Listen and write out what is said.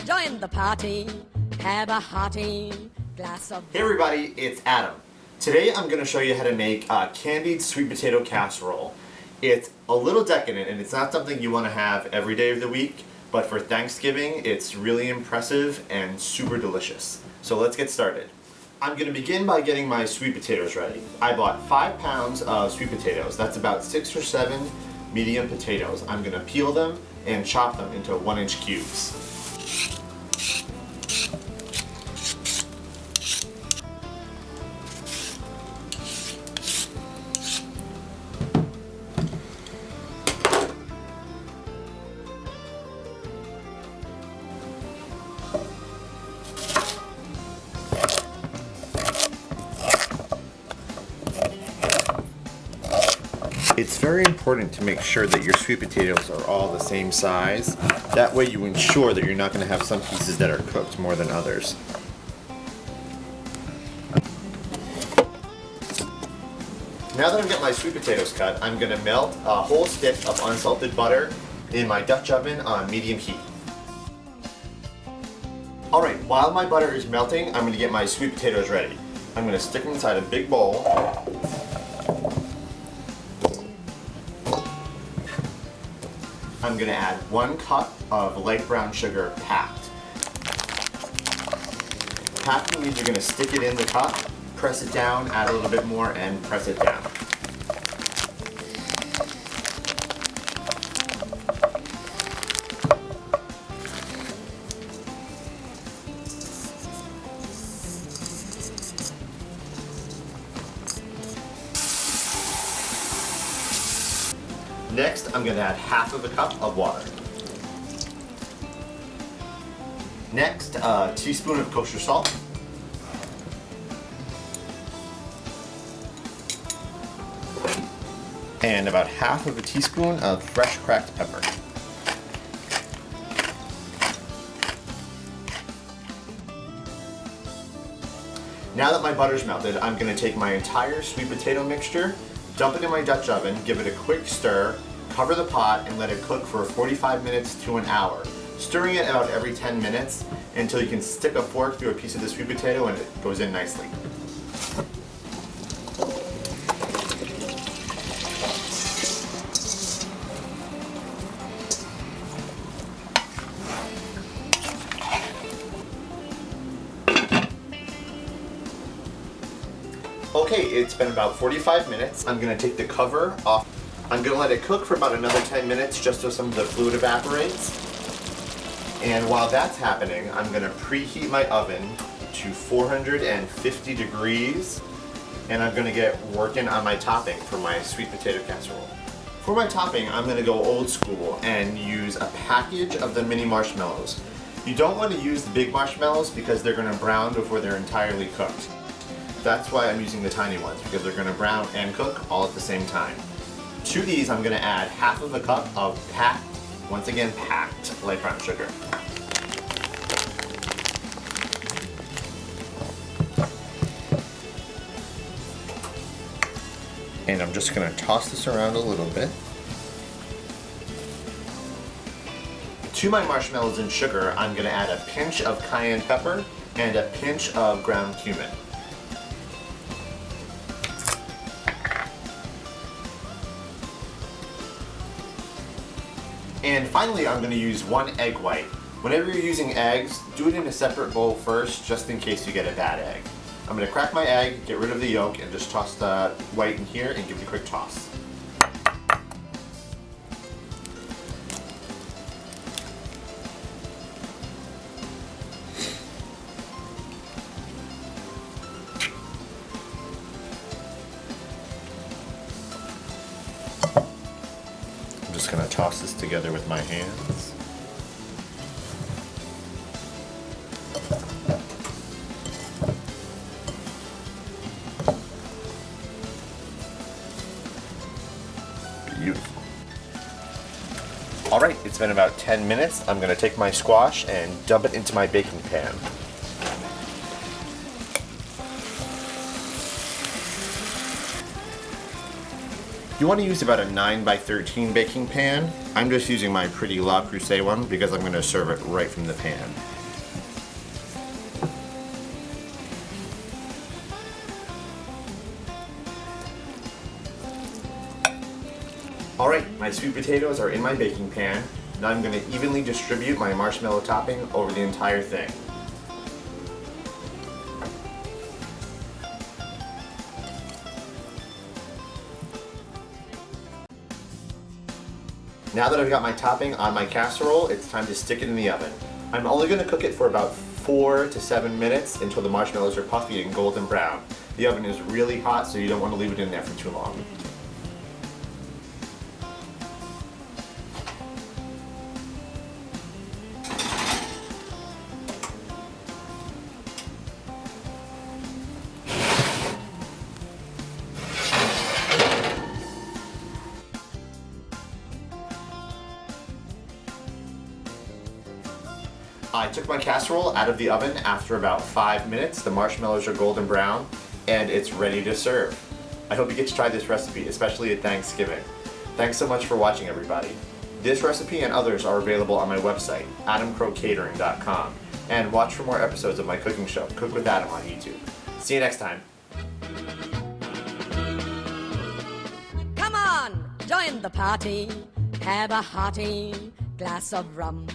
Join the party, have a hearty glass of... Hey everybody, it's Adam. Today I'm going to show you how to make a candied sweet potato casserole. It's a little decadent and it's not something you want to have every day of the week, but for Thanksgiving it's really impressive and super delicious. So let's get started. I'm going to begin by getting my sweet potatoes ready. I bought 5 pounds of sweet potatoes. That's about 6 or 7 medium potatoes. I'm going to peel them and chop them into 1-inch cubes. It's very important to make sure that your sweet potatoes are all the same size. That way you ensure that you're not going to have some pieces that are cooked more than others. Now that I've got my sweet potatoes cut, I'm going to melt a whole stick of unsalted butter in my Dutch oven on medium heat. Alright, while my butter is melting, I'm going to get my sweet potatoes ready. I'm going to stick them inside a big bowl. I'm going to add 1 cup of light brown sugar packed. Packing means you're going to stick it in the cup, press it down, add a little bit more, and press it down. Next, I'm going to add half of a cup of water. Next, a teaspoon of kosher salt. And about half of a teaspoon of fresh cracked pepper. Now that my butter's melted, I'm going to take my entire sweet potato mixture, dump it in my Dutch oven, give it a quick stir, cover the pot, and let it cook for 45 minutes to an hour, stirring it about every 10 minutes until you can stick a fork through a piece of the sweet potato and it goes in nicely. Okay, it's been about 45 minutes. I'm going to take the cover off. I'm going to let it cook for about another 10 minutes just so some of the fluid evaporates. And while that's happening, I'm going to preheat my oven to 450 degrees. And I'm going to get working on my topping for my sweet potato casserole. For my topping, I'm going to go old school and use a package of the mini marshmallows. You don't want to use the big marshmallows because they're going to brown before they're entirely cooked. That's why I'm using the tiny ones, because they're going to brown and cook all at the same time. To these, I'm going to add half of a cup of packed, once again packed, light brown sugar. And I'm just going to toss this around a little bit. To my marshmallows and sugar, I'm going to add a pinch of cayenne pepper and a pinch of ground cumin. And finally, I'm going to use 1 egg white. Whenever you're using eggs, do it in a separate bowl first, just in case you get a bad egg. I'm going to crack my egg, get rid of the yolk, and just toss the white in here and give it a quick toss. I'm just going to toss this together with my hands. Beautiful. Alright, it's been about 10 minutes. I'm going to take my squash and dump it into my baking pan. You want to use about a 9 by 13 baking pan. I'm just using my pretty Le Creuset one because I'm going to serve it right from the pan. Alright, my sweet potatoes are in my baking pan. Now I'm going to evenly distribute my marshmallow topping over the entire thing. Now that I've got my topping on my casserole, it's time to stick it in the oven. I'm only going to cook it for about 4 to 7 minutes until the marshmallows are puffy and golden brown. The oven is really hot, so you don't want to leave it in there for too long. I took my casserole out of the oven after about 5 minutes. The marshmallows are golden brown and it's ready to serve. I hope you get to try this recipe, especially at Thanksgiving. Thanks so much for watching, everybody. This recipe and others are available on my website, adamcrowcatering.com, and watch for more episodes of my cooking show, Cook with Adam, on YouTube. See you next time. Come on, join the party. Have a hearty glass of rum.